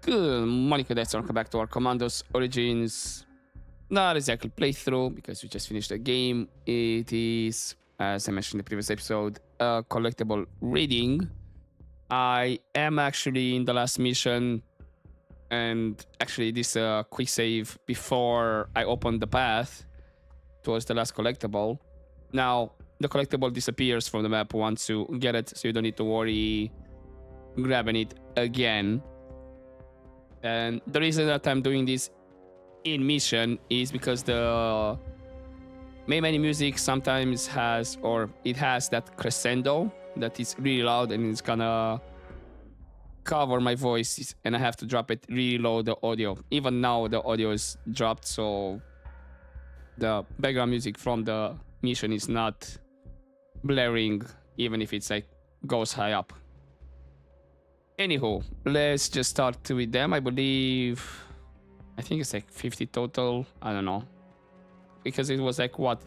Good morning, cadets. Welcome back to our Commandos Origins. Not exactly playthrough because we just finished the game. It is, as I mentioned in the previous episode, a collectible reading. I am actually in the last mission, and actually, this quick save before I opened the path towards the last collectible. Now, the collectible disappears from the map once you get it, so you don't need to worry grabbing it again. And the reason that I'm doing this in mission is because the main menu music sometimes has, or it has that crescendo that is really loud and it's gonna cover my voice, and I have to drop it really low, the audio. Even now the audio is dropped, so the background music from the mission is not blaring, even if it's like goes high up. Anywho, let's just start with them. I think it's like 50 total. I don't know. Because it was like, what,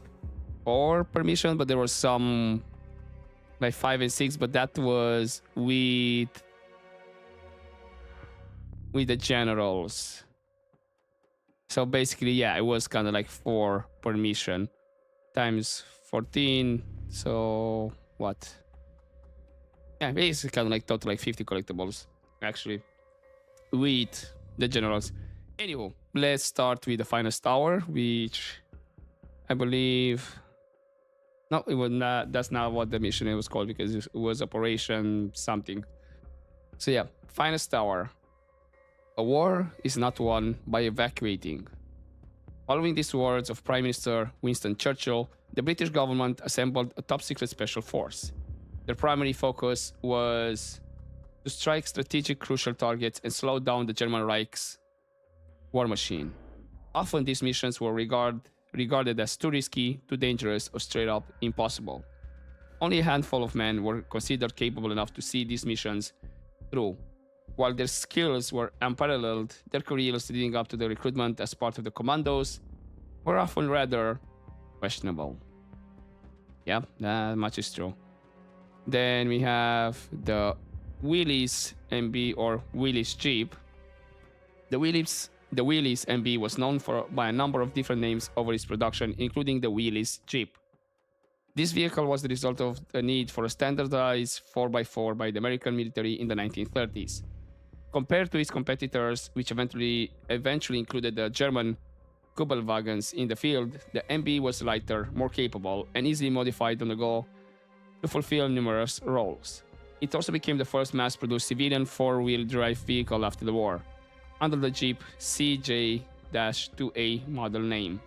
4 per mission? But there were some like 5 and 6, but that was with the generals. So basically, yeah, it was kind of like 4 per mission. Times 14. So, what? Yeah, it's kind of like total like 50 collectibles, actually, with the generals. Anywho, let's start with the finest hour, which I believe... No, it was not. That's not what the mission was called, because it was Operation something. So yeah, finest hour. A war is not won by evacuating. Following these words of Prime Minister Winston Churchill, the British government assembled a top-secret special force. Their primary focus was to strike strategic crucial targets and slow down the German Reich's war machine. Often these missions were regarded as too risky, too dangerous, or straight up impossible. Only a handful of men were considered capable enough to see these missions through. While their skills were unparalleled, their careers leading up to the recruitment as part of the Commandos were often rather questionable. Yeah, that much is true. Then we have the Willys MB, or Willys Jeep. The Willys MB was known by a number of different names over its production, including the Willys Jeep. This vehicle was the result of the need for a standardized 4x4 by the American military in the 1930s. Compared to its competitors, which eventually included the German Kübelwagens in the field, the MB was lighter, more capable, and easily modified on the go to fulfill numerous roles. It also became the first mass-produced civilian four-wheel drive vehicle after the war, under the Jeep CJ-2A model name.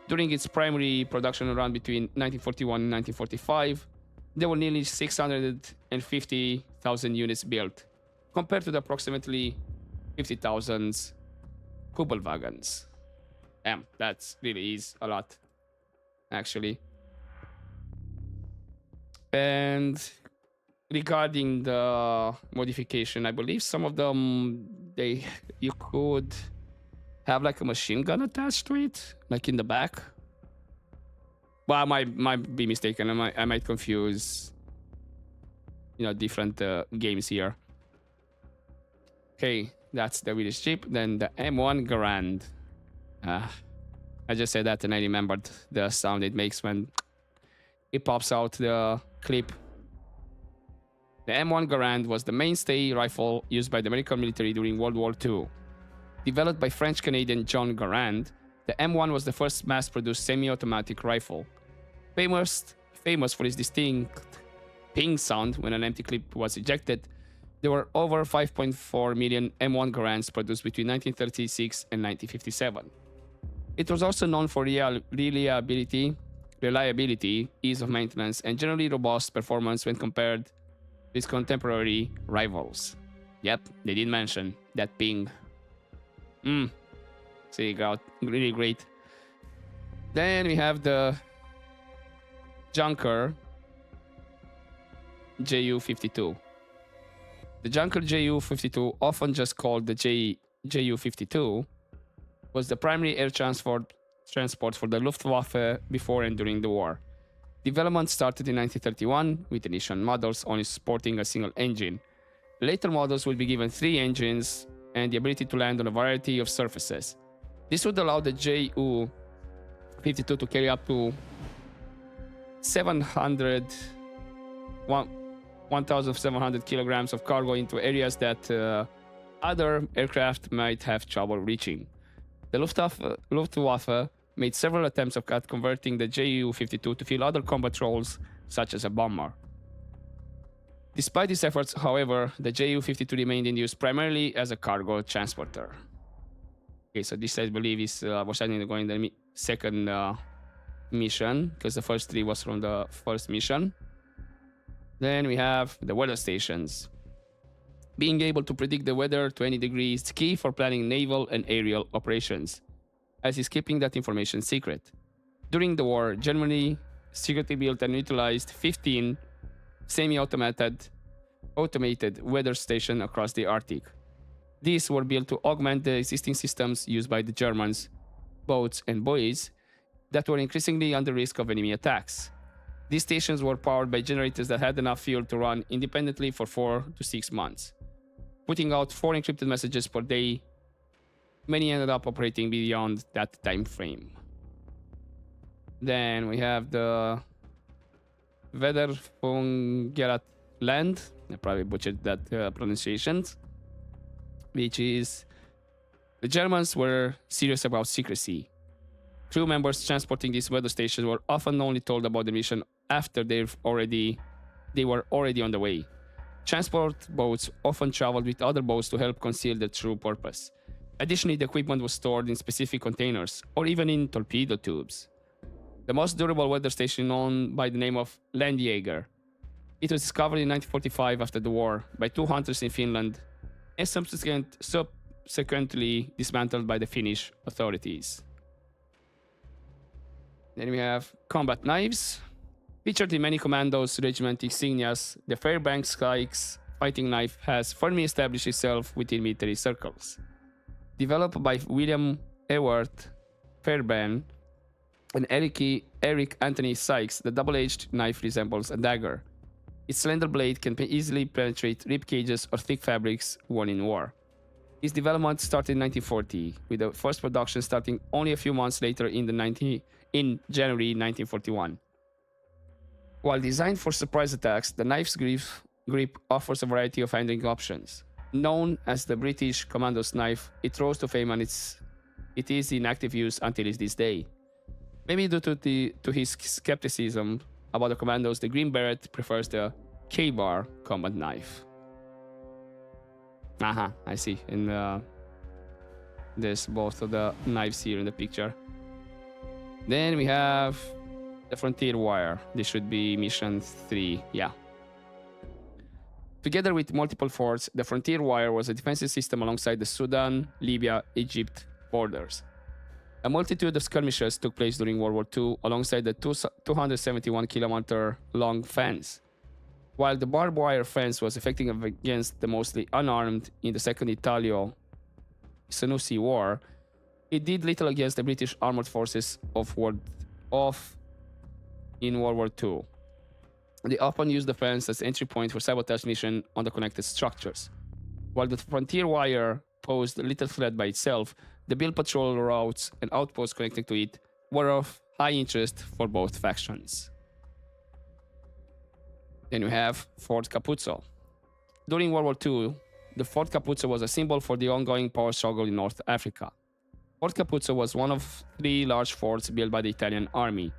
During its primary production run between 1941 and 1945, there were nearly 650,000 units built, compared to the approximately 50,000 Kübelwagens. Damn, that really is a lot, actually. And regarding the modification, I believe some of them, you could have like a machine gun attached to it, like in the back. Well, I might be mistaken. I might confuse, different games here. Okay, that's the Willys Jeep. Then the M1 Garand. I just said that and I remembered the sound it makes when it pops out the clip. The M1 Garand was the mainstay rifle used by the American military during World War II. Developed by French-Canadian John Garand, the M1 was the first mass-produced semi-automatic rifle. Famous for its distinct ping sound when an empty clip was ejected, there were over 5.4 million M1 Garands produced between 1936 and 1957. It was also known for reliability, ease of maintenance, and generally robust performance when compared with contemporary rivals. Yep, they did mention that ping. So it got really great. Then we have the Junker Ju-52. The Junker Ju-52, often just called the Ju-52, was the primary air transport for the Luftwaffe before and during the war. Development started in 1931 with initial models only sporting a single engine. Later models will be given 3 engines and the ability to land on a variety of surfaces. This would allow the Ju-52 to carry up to 1,700 kilograms of cargo into areas that other aircraft might have trouble reaching. The Luftwaffe made several attempts at converting the Ju-52 to fill other combat roles, such as a bomber. Despite these efforts, however, the Ju-52 remained in use primarily as a cargo transporter. Okay, so this, I believe, is foreshadowing going the second mission, because the first three was from the first mission. Then we have the weather stations. Being able to predict the weather to any degree is key for planning naval and aerial operations, as is keeping that information secret. During the war, Germany secretly built and utilized 15 semi-automated weather stations across the Arctic. These were built to augment the existing systems used by the Germans, boats and buoys that were increasingly under risk of enemy attacks. These stations were powered by generators that had enough fuel to run independently for 4 to 6 months, putting out 4 encrypted messages per day. Many ended up operating beyond that time frame. Then we have the Wetterfungerat Land. I probably butchered that pronunciation. Which is, the Germans were serious about secrecy. Crew members transporting these weather stations were often only told about the mission after they were already on the way. Transport boats often traveled with other boats to help conceal their true purpose. Additionally, the equipment was stored in specific containers or even in torpedo tubes. The most durable weather station known by the name of Landjäger. It was discovered in 1945 after the war by 2 hunters in Finland and subsequently dismantled by the Finnish authorities. Then we have combat knives. Featured in many Commandos Regiment insignias, the Fairbanks Sykes fighting knife has firmly established itself within military circles. Developed by William Ewart Fairbairn and Eric Anthony Sykes, the double-edged knife resembles a dagger. Its slender blade can easily penetrate rib cages or thick fabrics worn in war. Its development started in 1940, with the first production starting only a few months later in January 1941. While designed for surprise attacks, the knife's grip offers a variety of handling options. Known as the British Commandos knife, it rose to fame and it is in active use until this day. Maybe due to his skepticism about the Commandos, the Green Beret prefers the K-bar combat knife. I see. And there's both of the knives here in the picture. Then we have the Frontier Wire. This should be mission 3. Yeah. Together with multiple forts, the Frontier Wire was a defensive system alongside the Sudan, Libya, Egypt borders. A multitude of skirmishes took place during World War II alongside the 271-kilometer-long fence. While the barbed wire fence was effective against the mostly unarmed in the Second Italo-Senussi War, it did little against the British armored forces in World War II. They often used the fence as entry point for sabotage missions on the connected structures. While the Frontier Wire posed little threat by itself, the build patrol routes and outposts connecting to it were of high interest for both factions. Then we have Fort Capuzzo. During World War II, the Fort Capuzzo was a symbol for the ongoing power struggle in North Africa. Fort Capuzzo was one of 3 large forts built by the Italian army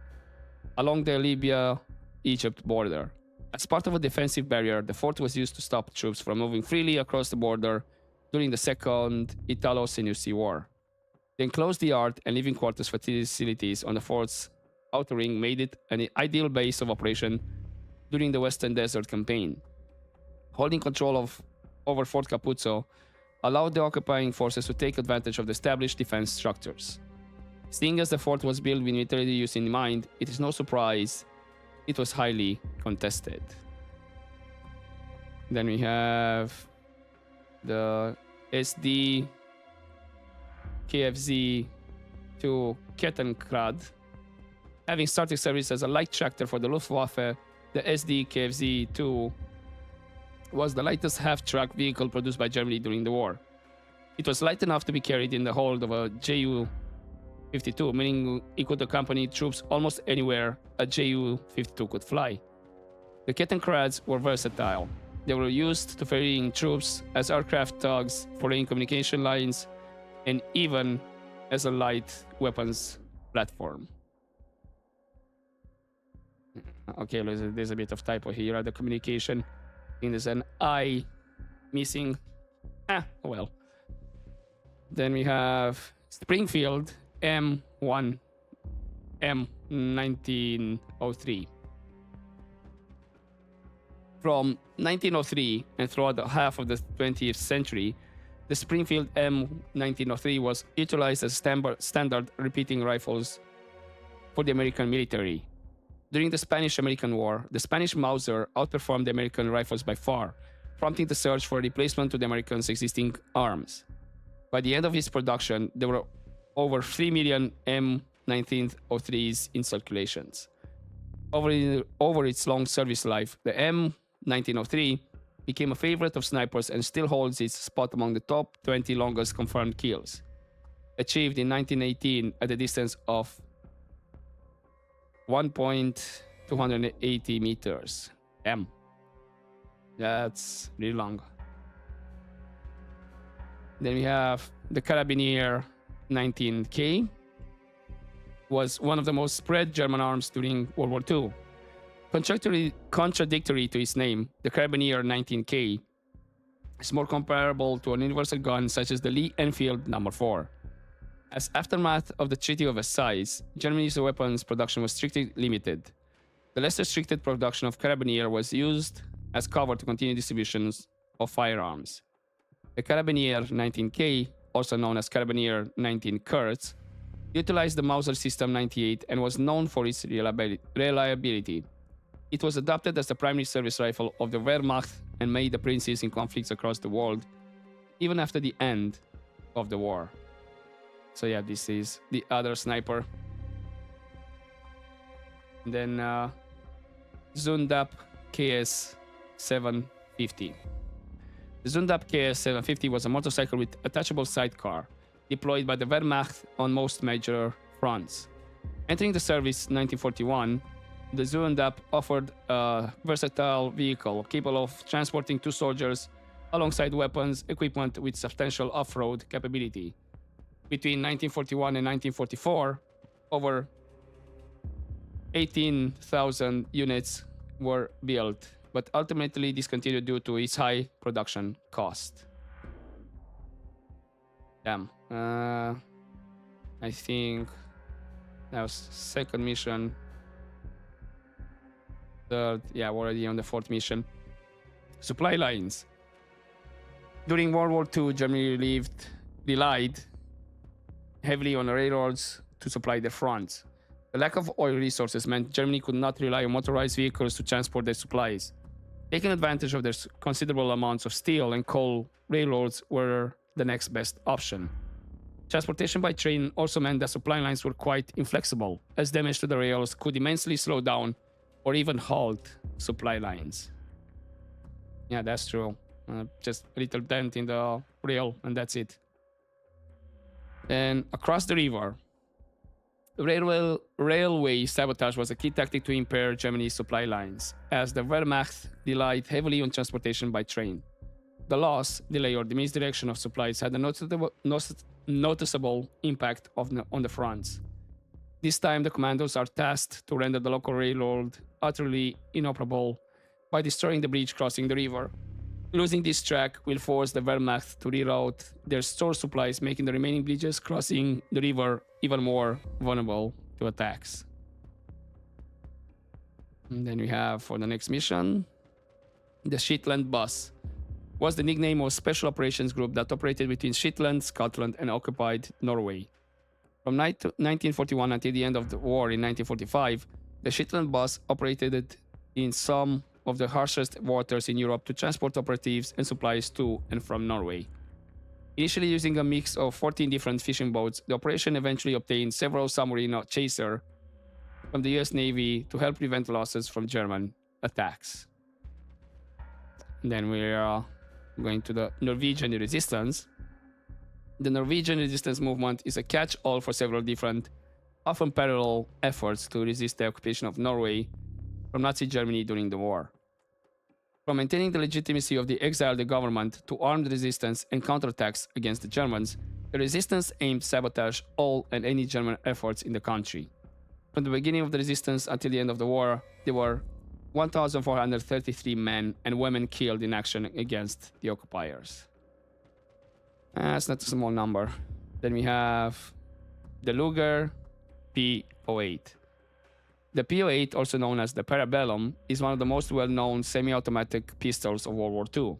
along the Libya-Egypt border. As part of a defensive barrier, the fort was used to stop troops from moving freely across the border during the Second Italo-Senussi War. The enclosed yard and living quarters facilities on the fort's outer ring made it an ideal base of operation during the Western Desert Campaign. Holding control over Fort Capuzzo allowed the occupying forces to take advantage of the established defense structures. Seeing as the fort was built with military use in mind, it is no surprise it was highly contested. Then we have the SD KFZ to Kettenkrad. Having started service as a light tractor for the Luftwaffe, the SD KFZ-2 was the lightest half-track vehicle produced by Germany during the war. It was light enough to be carried in the hold of a Ju-52, meaning it could accompany troops almost anywhere a Ju-52 could fly. The Kettenkrads were versatile. They were used to ferrying troops as aircraft tugs for laying communication lines and even as a light weapons platform. Okay, there's a bit of typo here at the communication. I think there's an I missing. Well. Then we have Springfield M1 M1903. From 1903 and throughout the half of the 20th century, the Springfield M1903 was utilized as standard repeating rifles for the American military. During the Spanish-American War, the Spanish Mauser outperformed the American rifles by far, prompting the search for a replacement to the Americans' existing arms. By the end of its production, there were over 3 million M1903s in circulations. Over its long service life, the M1903 became a favorite of snipers and still holds its spot among the top 20 longest confirmed kills, achieved in 1918 at a distance of 1.280 meters. That's really long. Then we have the Carabinier 19K. Was one of the most spread German arms during World War II. Contradictory to its name, the Carabinier 19K is more comparable to an universal gun such as the Lee Enfield No. 4. As aftermath of the Treaty of Versailles, Germany's weapons production was strictly limited. The less restricted production of Carabinier was used as cover to continue distributions of firearms. The Carabinier 19K, also known as Carabinier 19 Kurz, utilized the Mauser System 98 and was known for its reliability. It was adopted as the primary service rifle of the Wehrmacht and made appearances in conflicts across the world, even after the end of the war. So yeah, this is the other sniper. And then Zundap KS 750. The Zundap KS 750 was a motorcycle with attachable sidecar, deployed by the Wehrmacht on most major fronts. Entering the service in 1941, the Zundap offered a versatile vehicle capable of transporting 2 soldiers alongside weapons equipment with substantial off-road capability. Between 1941 and 1944, over 18,000 units were built, but ultimately discontinued due to its high production cost. Damn. I think that was second mission. Third, yeah, we're already on the 4th mission. Supply lines. During World War II, Germany relied heavily on railroads to supply their fronts. The lack of oil resources meant Germany could not rely on motorized vehicles to transport their supplies. Taking advantage of their considerable amounts of steel and coal, railroads were the next best option. Transportation by train also meant that supply lines were quite inflexible, as damage to the rails could immensely slow down or even halt supply lines. Yeah, that's true. Just a little dent in the rail, and that's it. And across the river, railway sabotage was a key tactic to impair Germany's supply lines, as the Wehrmacht relied heavily on transportation by train. The loss, delay, or the misdirection of supplies had a noticeable impact on the fronts. This time, the commandos are tasked to render the local railroad utterly inoperable by destroying the bridge crossing the river. Losing this track will force the Wehrmacht to reroute their store supplies, making the remaining bridges crossing the river even more vulnerable to attacks. And then we have, for the next mission, the Shetland Bus. Was the nickname of a special operations group that operated between Shetland, Scotland, and occupied Norway. From 1941 until the end of the war in 1945, the Shetland Bus operated in some of the harshest waters in Europe to transport operatives and supplies to and from Norway. Initially using a mix of 14 different fishing boats, the operation eventually obtained several submarine chasers from the US Navy to help prevent losses from German attacks. And then we are going to the Norwegian resistance. The Norwegian resistance movement is a catch-all for several different, often parallel efforts to resist the occupation of Norway from Nazi Germany during the war. From maintaining the legitimacy of the exiled government to armed resistance and counterattacks against the Germans, the resistance aimed to sabotage all and any German efforts in the country. From the beginning of the resistance until the end of the war, there were 1,433 men and women killed in action against the occupiers. That's not a small number. Then we have the Luger P08. The P08, also known as the Parabellum, is one of the most well-known semi-automatic pistols of World War II.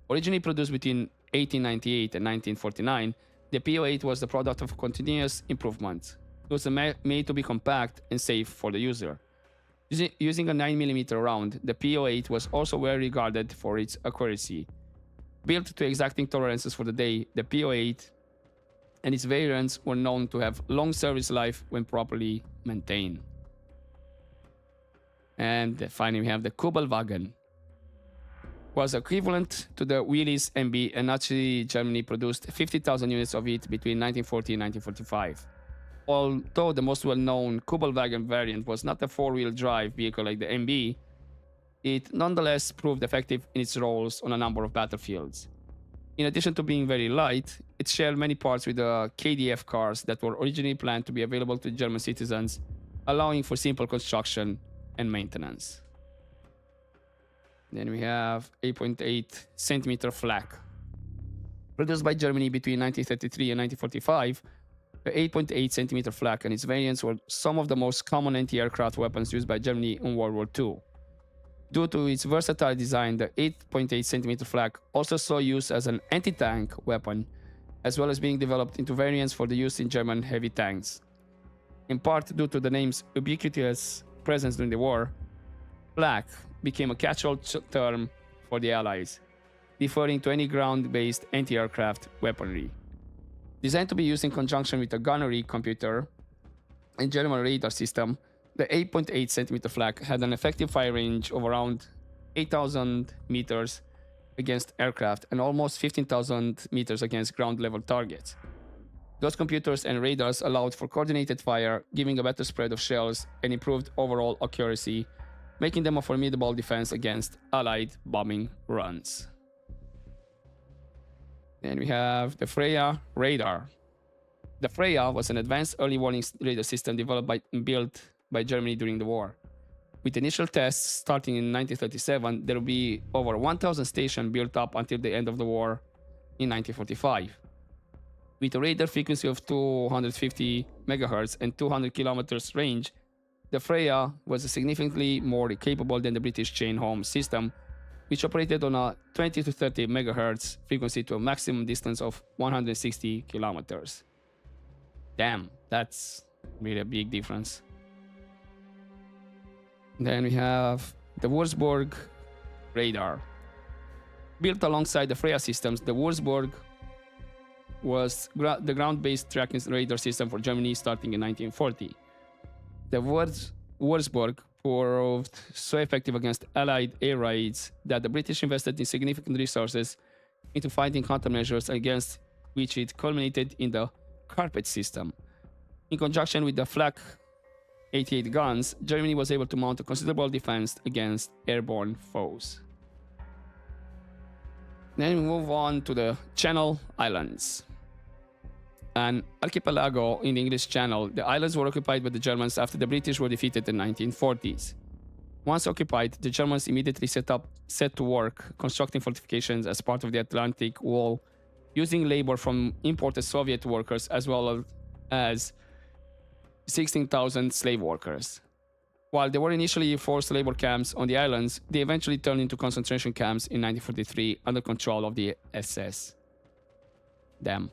Originally produced between 1898 and 1949, the P08 was the product of continuous improvement. It was made to be compact and safe for the user. Using a 9mm round, the P08 was also well regarded for its accuracy. Built to exacting tolerances for the day, the P08 and its variants were known to have long service life when properly maintained. And finally we have the Kubelwagen. Was equivalent to the Willys MB, and Nazi Germany produced 50,000 units of it between 1940 and 1945. Although the most well-known Kubelwagen variant was not a four-wheel drive vehicle like the MB, it nonetheless proved effective in its roles on a number of battlefields. In addition to being very light, it shared many parts with the KDF cars that were originally planned to be available to German citizens, allowing for simple construction and maintenance. Then we have 8.8 centimeter flak. Produced by Germany between 1933 and 1945, the 8.8 centimeter flak and its variants were some of the most common anti-aircraft weapons used by Germany in World War II. Due to its versatile design, the 8.8 centimeter flak also saw use as an anti-tank weapon, as well as being developed into variants for the use in German heavy tanks. In part due to the name's ubiquitous presence during the war, flak became a catch-all term for the Allies, referring to any ground-based anti-aircraft weaponry. Designed to be used in conjunction with a gunnery computer and German radar system, the 8.8 centimeter flak had an effective fire range of around 8,000 meters against aircraft and almost 15,000 meters against ground-level targets. Those computers and radars allowed for coordinated fire, giving a better spread of shells and improved overall accuracy, making them a formidable defense against Allied bombing runs. Then we have the Freya radar. The Freya was an advanced early warning radar system developed and built by Germany during the war. With initial tests starting in 1937, there will be over 1,000 stations built up until the end of the war in 1945. With a radar frequency of 250 MHz and 200 kilometers range, the Freya was significantly more capable than the British chain home system, which operated on a 20 to 30 MHz frequency to a maximum distance of 160 kilometers. Damn, that's really a big difference. Then we have the Wurzburg radar. Built alongside the Freya systems, the Wurzburg was the ground-based tracking radar system for Germany starting in 1940. The Wurzburg proved so effective against Allied air raids that the British invested in significant resources into finding countermeasures, against which it culminated in the Carpet system. In conjunction with the Flak 88 guns, Germany was able to mount a considerable defense against airborne foes. Then we move on to the Channel Islands. An archipelago in the English Channel, the islands were occupied by the Germans after the British were defeated in the 1940s. Once occupied, the Germans immediately set to work constructing fortifications as part of the Atlantic Wall, using labor from imported Soviet workers as well as 16,000 slave workers. While there were initially forced labor camps on the islands, they eventually turned into concentration camps in 1943 under control of the SS. Damn.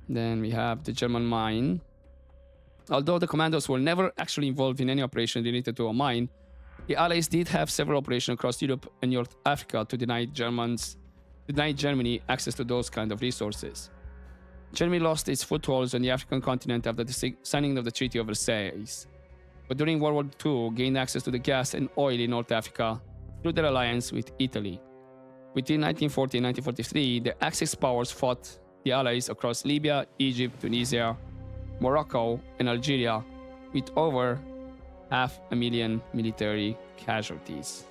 Then we have the German mine. Although the commandos were never actually involved in any operation related to a mine, the Allies did have several operations across Europe and North Africa to deny Germany access to those kind of resources. Germany lost its footholds on the African continent after the signing of the Treaty of Versailles, but during World War II gained access to the gas and oil in North Africa through their alliance with Italy. Between 1940 and 1943, the Axis powers fought the Allies across Libya, Egypt, Tunisia, Morocco, and Algeria with over 500,000 military casualties.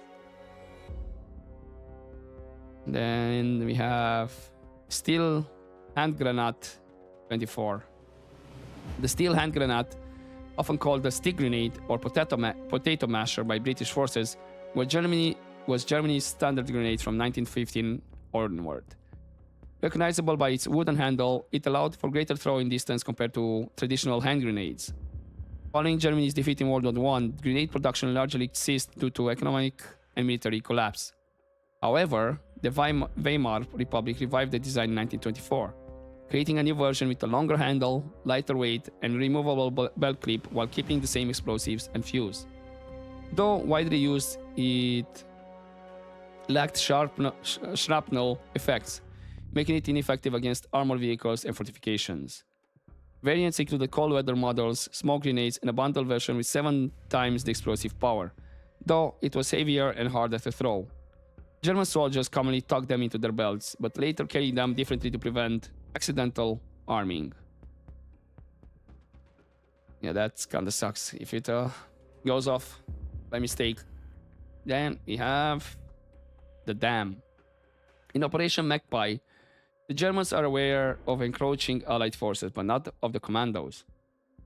Then we have steel hand grenade 24. The steel hand grenade, often called the stick grenade or potato masher by British forces, was Germany's standard grenade from 1915 onward. Recognizable by its wooden handle, it allowed for greater throwing distance compared to traditional hand grenades. Following Germany's defeat in World War I, grenade production largely ceased due to economic and military collapse. However, the Weimar Republic revived the design in 1924, creating a new version with a longer handle, lighter weight, and removable belt clip while keeping the same explosives and fuse. Though widely used, it lacked shrapnel effects, making it ineffective against armored vehicles and fortifications. Variants included cold weather models, smoke grenades, and a bundle version with 7 times the explosive power, though it was heavier and harder to throw. German soldiers commonly tucked them into their belts, but later carried them differently to prevent accidental arming. Yeah, that kinda sucks if it goes off by mistake. Then we have the dam. In Operation Magpie, the Germans are aware of encroaching Allied forces, but not of the Commandos.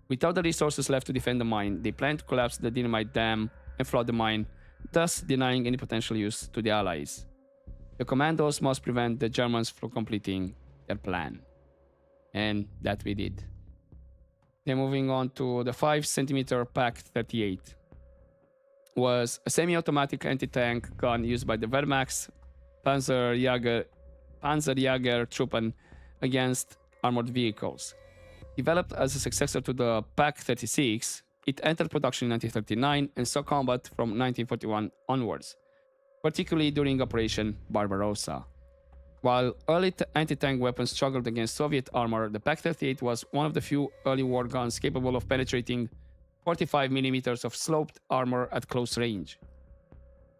Without the resources left to defend the mine, they plan to collapse the dynamite dam and flood the mine, thus denying any potential use to the Allies. The Commandos must prevent the Germans from completing their plan. And that we did. Then moving on to the 5cm Pak-38. Was a semi-automatic anti-tank gun used by the Wehrmacht's Panzerjägertruppen against armored vehicles. Developed as a successor to the Pak-36, it entered production in 1939 and saw combat from 1941 onwards, particularly during Operation Barbarossa. While early anti-tank weapons struggled against Soviet armor, the Pak-38 was one of the few early war guns capable of penetrating 45mm of sloped armor at close range.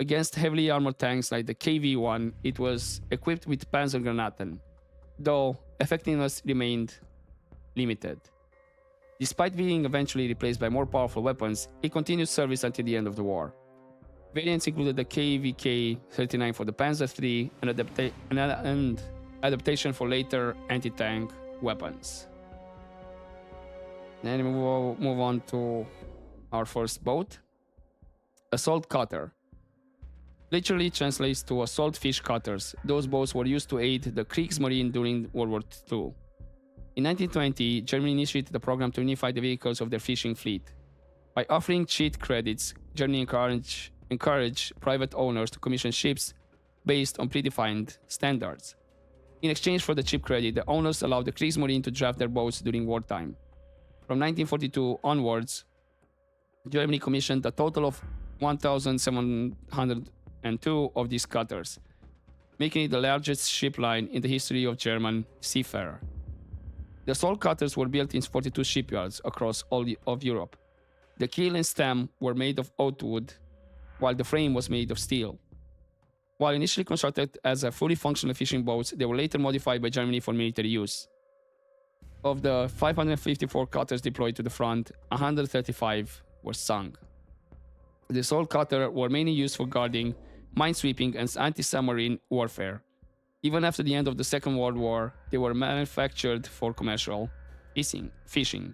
Against heavily armored tanks like the KV-1, it was equipped with Panzergranaten, though effectiveness remained limited. Despite being eventually replaced by more powerful weapons, it continued service until the end of the war. Variants included the KVK-39 for the Panzer III and adaptation for later anti-tank weapons. Then we move on to our first boat, Assault Cutter. Literally translates to assault fish cutters. Those boats were used to aid the Kriegsmarine during World War II. In 1920, Germany initiated a program to unify the vehicles of their fishing fleet. By offering cheat credits, Germany encouraged private owners to commission ships based on predefined standards. In exchange for the cheap credit, the owners allowed the Kriegsmarine to draft their boats during wartime. From 1942 onwards, Germany commissioned a total of 1,702 of these cutters, making it the largest ship line in the history of German seafarer. The assault cutters were built in 42 shipyards across all of Europe. The keel and stem were made of oak wood, while the frame was made of steel. While initially constructed as a fully functional fishing boats, they were later modified by Germany for military use. Of the 554 cutters deployed to the front, 135 were sunk. The assault cutters were mainly used for guarding, minesweeping, and anti-submarine warfare. Even after the end of the Second World War, they were manufactured for commercial fishing.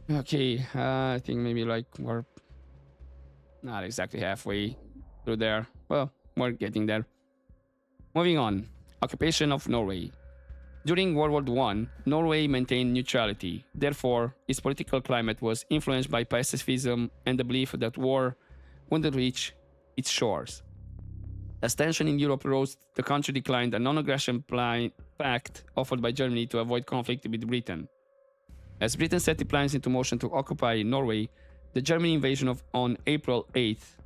Okay, I think maybe like we're not exactly halfway through there. Well, we're getting there. Moving on, occupation of Norway. During World War I, Norway maintained neutrality. Therefore, its political climate was influenced by pacifism and the belief that war wouldn't reach its shores. As tension in Europe rose, the country declined a non-aggression pact offered by Germany to avoid conflict with Britain. As Britain set the plans into motion to occupy Norway, the German invasion on April 8th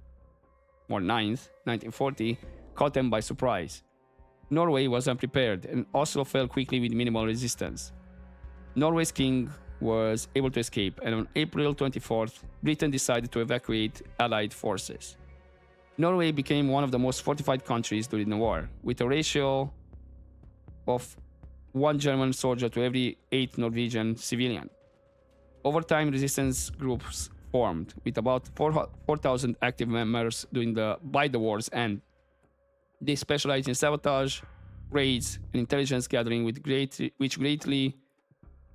or 9th, 1940, caught them by surprise. Norway was unprepared and Oslo fell quickly with minimal resistance. Norway's king was able to escape, and on April 24th, Britain decided to evacuate Allied forces. Norway became one of the most fortified countries during the war, with a ratio of 1 German soldier to every 8 Norwegian civilian. Over time, resistance groups formed, with about 4,000 active members by the war's end. They specialized in sabotage, raids, and intelligence gathering, which greatly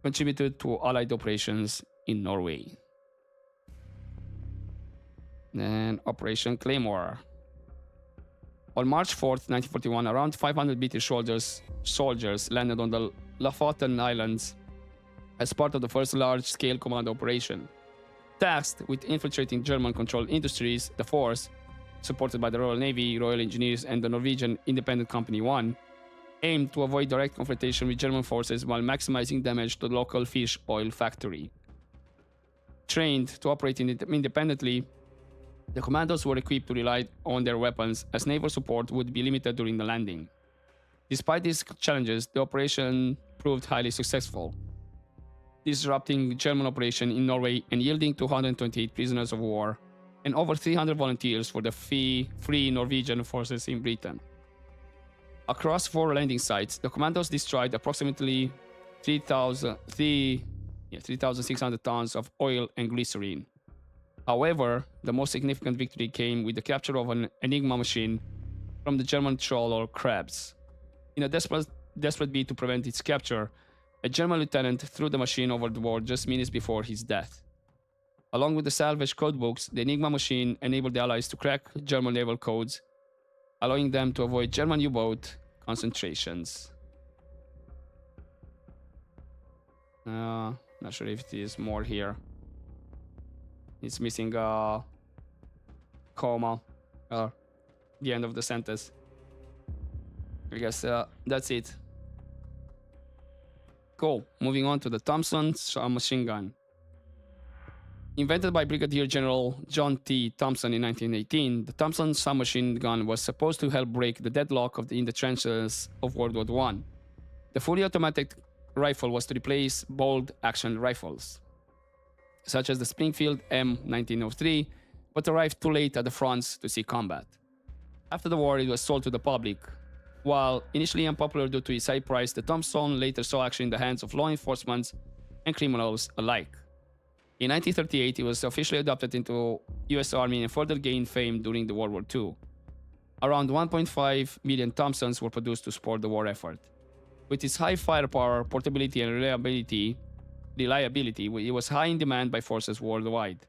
contributed to Allied operations in Norway. Then Operation Claymore. On March 4th, 1941, around 500 British soldiers landed on the Lofoten Islands as part of the first large-scale commando operation. Tasked with infiltrating German-controlled industries, the force, supported by the Royal Navy, Royal Engineers, and the Norwegian Independent Company 1, aimed to avoid direct confrontation with German forces while maximizing damage to the local fish oil factory. Trained to operate independently, the commandos were equipped to rely on their weapons, as naval support would be limited during the landing. Despite these challenges, the operation proved highly successful, disrupting German operation in Norway and yielding 228 prisoners of war and over 300 volunteers for the free Norwegian forces in Britain. Across 4 landing sites, the commandos destroyed approximately 3,600 tons of oil and glycerine. However, the most significant victory came with the capture of an Enigma machine from the German trawler Krebs. In a desperate bid to prevent its capture, a German lieutenant threw the machine overboard just minutes before his death. Along with the salvaged codebooks, the Enigma machine enabled the Allies to crack German naval codes, allowing them to avoid German U-boat concentrations. Not sure if it is more here. It's missing a comma or the end of the sentence. I guess that's it. Cool. Moving on to the Thompson submachine gun. Invented by Brigadier General John T. Thompson in 1918, the Thompson submachine gun was supposed to help break the deadlock in the trenches of World War I. The fully automatic rifle was to replace bolt-action rifles, such as the Springfield M1903, but arrived too late at the fronts to see combat. After the war, it was sold to the public. While initially unpopular due to its high price, the Thompson later saw action in the hands of law enforcement and criminals alike. In 1938, it was officially adopted into US Army and further gained fame during the World War II. Around 1.5 million Thompsons were produced to support the war effort. With its high firepower, portability, and reliability, it was high in demand by forces worldwide.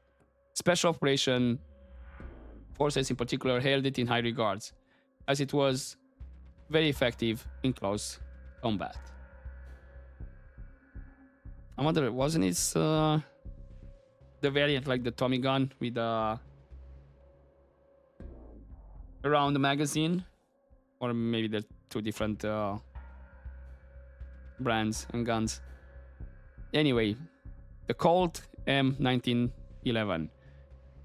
Special operation forces in particular held it in high regards, as it was very effective in close combat. I wonder, wasn't it the variant like the Tommy gun with the round magazine? Or maybe they're 2 different brands and guns. Anyway, the Colt M1911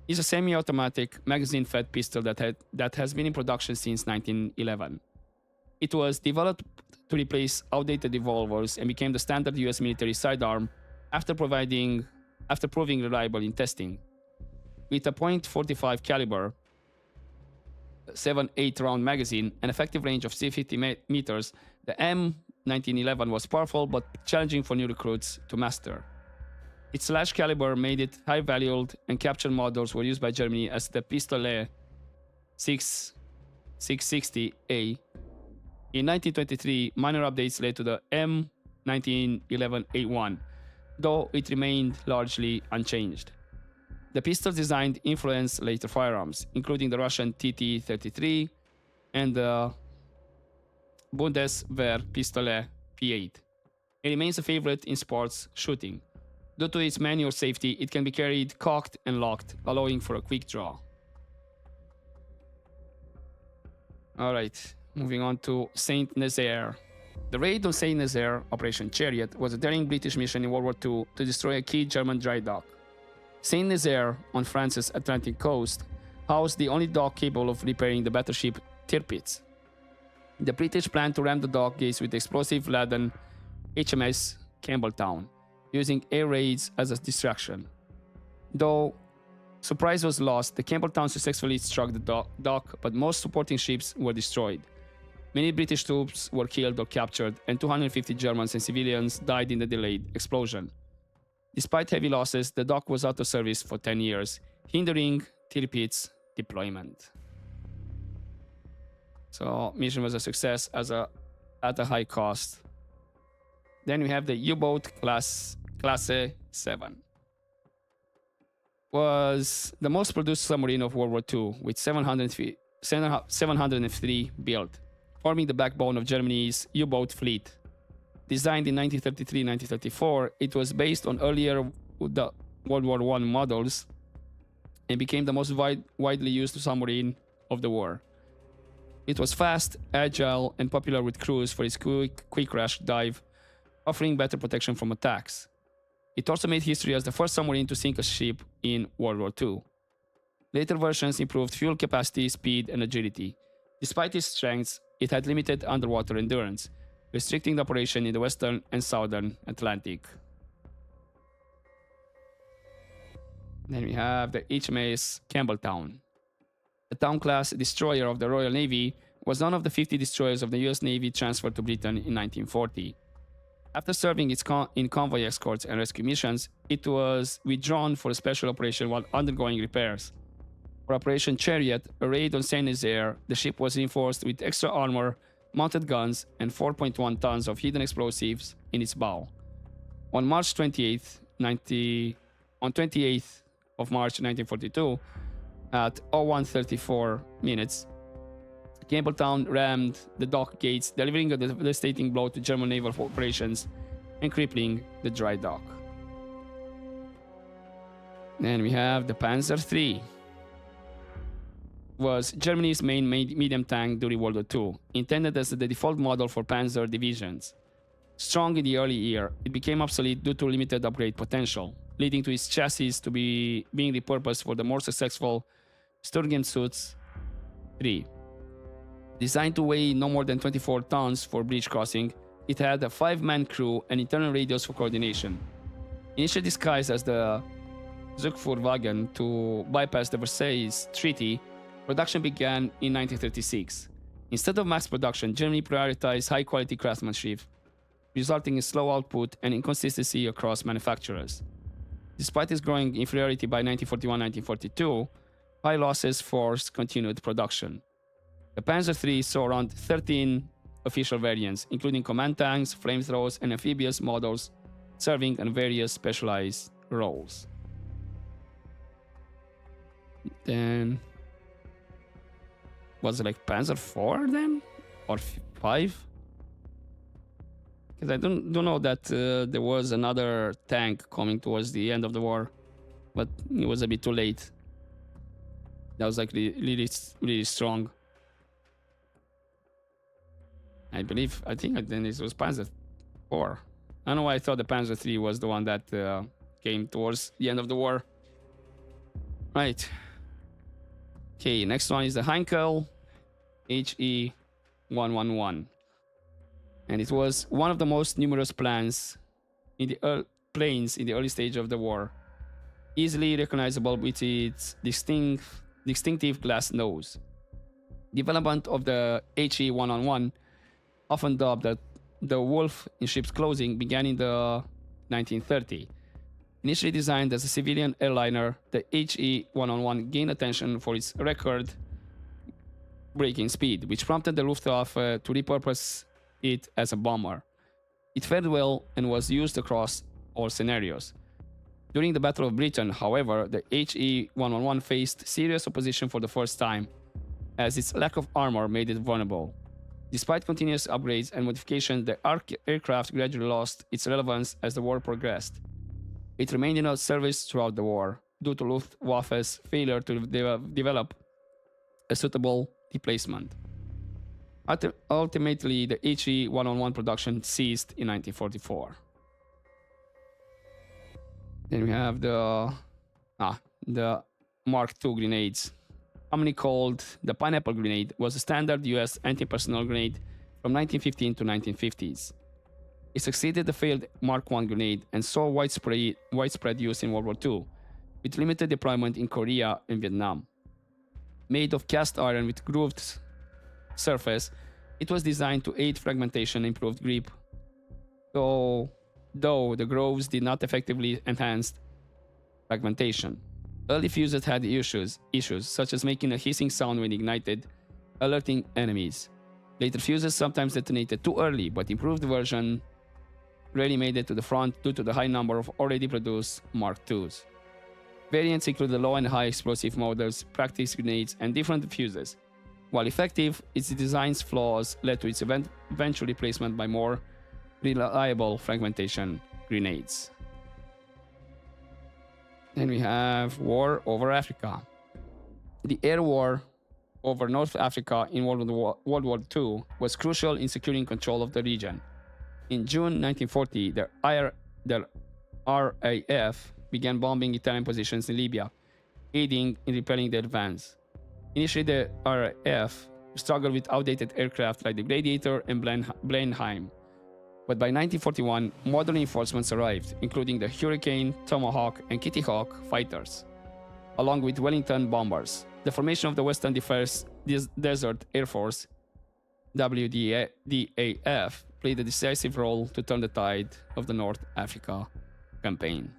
is a semi-automatic magazine-fed pistol that has been in production since 1911. It was developed to replace outdated revolvers and became the standard US military sidearm after proving reliable in testing. With a .45 caliber, 7/8 round magazine, and effective range of 50 meters, the M1911 was powerful but challenging for new recruits to master. Its large caliber made it high-valued, and captured models were used by Germany as the Pistolet 660A. In 1923, minor updates led to the M1911A1, though it remained largely unchanged. The pistol's design influenced later firearms, including the Russian TT-33 and the Bundeswehr Pistolet P8. It remains a favorite in sports shooting. Due to its manual safety, it can be carried cocked and locked, allowing for a quick draw. Alright, moving on to Saint Nazaire. The raid on Saint Nazaire, Operation Chariot, was a daring British mission in World War II to destroy a key German dry dock. Saint Nazaire, on France's Atlantic coast, housed the only dock capable of repairing the battleship Tirpitz. The British planned to ram the dock gates with explosive-laden HMS Campbelltown, using air raids as a distraction. Though Surprise was lost. The Campbelltown successfully struck the dock, but most supporting ships were destroyed. Many British troops were killed or captured, and 250 Germans and civilians died in the delayed explosion. Despite heavy losses, the dock was out of service for 10 years, hindering Tirpitz deployment. So, mission was a success at a high cost. Then we have the U-boat class 7. Was the most produced submarine of World War II, with 703 built, forming the backbone of Germany's U-boat fleet. Designed in 1933-1934, it was based on earlier World War I models and became the most widely used submarine of the war. It was fast, agile, and popular with crews for its quick rush dive, offering better protection from attacks. It also made history as the first submarine to sink a ship in World War II. Later versions improved fuel capacity, speed, and agility. Despite its strengths, it had limited underwater endurance, restricting the operation in the western and southern Atlantic. Then we have the HMAS Campbelltown. The Town-class destroyer of the Royal Navy was one of the 50 destroyers of the US Navy transferred to Britain in 1940. After serving in convoy escorts and rescue missions, it was withdrawn for a special operation while undergoing repairs. For Operation Chariot, a raid on Saint-Nazaire, the ship was reinforced with extra armor, mounted guns, and 4.1 tons of hidden explosives in its bow. On March 28th of March 1942, at 01:34 minutes, Campbelltown rammed the dock gates, delivering a devastating blow to German naval operations and crippling the dry dock. Then we have the Panzer III. Was Germany's main medium tank during World War II, intended as the default model for Panzer divisions. Strong in the early year, it became obsolete due to limited upgrade potential, leading to its chassis to be being repurposed for the more successful Sturmgeschütz III. Designed to weigh no more than 24 tons for bridge crossing, it had a 5-man crew and internal radios for coordination. Initially disguised as the Zugfuhrwagen to bypass the Versailles Treaty, production began in 1936. Instead of mass production, Germany prioritized high-quality craftsmanship, resulting in slow output and inconsistency across manufacturers. Despite its growing inferiority by 1941-1942, high losses forced continued production. The Panzer III saw around 13 official variants, including command tanks, flamethrowers, and amphibious models, serving in various specialized roles. Then, was it like Panzer IV then? Or 5? Because I don't know that there was another tank coming towards the end of the war, but it was a bit too late. That was like really strong. I think then it was Panzer IV. I don't know why I thought the Panzer III was the one that came towards the end of the war. Right. Okay, next one is the Heinkel HE-111. And it was one of the most numerous planes in the early stage of the war. Easily recognizable with its distinctive glass nose. Development of the HE-111, often dubbed the Wolf in ship's clothing, began in the 1930s. Initially designed as a civilian airliner, the HE-111 gained attention for its record-breaking speed, which prompted the Luftwaffe to repurpose it as a bomber. It fared well and was used across all scenarios. During the Battle of Britain, however, the HE-111 faced serious opposition for the first time, as its lack of armor made it vulnerable. Despite continuous upgrades and modifications, the aircraft gradually lost its relevance as the war progressed. It remained in service throughout the war, due to Luftwaffe's failure to develop a suitable replacement. Ultimately, the HE-111 production ceased in 1944. Then we have the Mark II grenades. Commonly called the Pineapple Grenade, was a standard US anti-personnel grenade from 1915 to 1950s. It succeeded the failed Mark I grenade and saw widespread use in World War II, with limited deployment in Korea and Vietnam. Made of cast iron with grooved surface, it was designed to aid fragmentation and improve grip, though the grooves did not effectively enhance fragmentation. Early fuses had issues such as making a hissing sound when ignited, alerting enemies. Later fuses sometimes detonated too early, but improved version rarely made it to the front due to the high number of already produced Mark IIs. Variants include the low and high explosive models, practice grenades, and different fuses. While effective, its design's flaws led to its eventual replacement by more reliable fragmentation grenades. Then we have War over Africa. The air war over North Africa in World War II was crucial in securing control of the region. In June 1940, the RAF began bombing Italian positions in Libya, aiding in repelling the advance. Initially, the RAF struggled with outdated aircraft like the Gladiator and Blenheim, but by 1941, modern reinforcements arrived, including the Hurricane, Tomahawk, and Kitty Hawk fighters, along with Wellington bombers. The formation of the Western Desert Air Force, WDAF, played a decisive role to turn the tide of the North Africa campaign.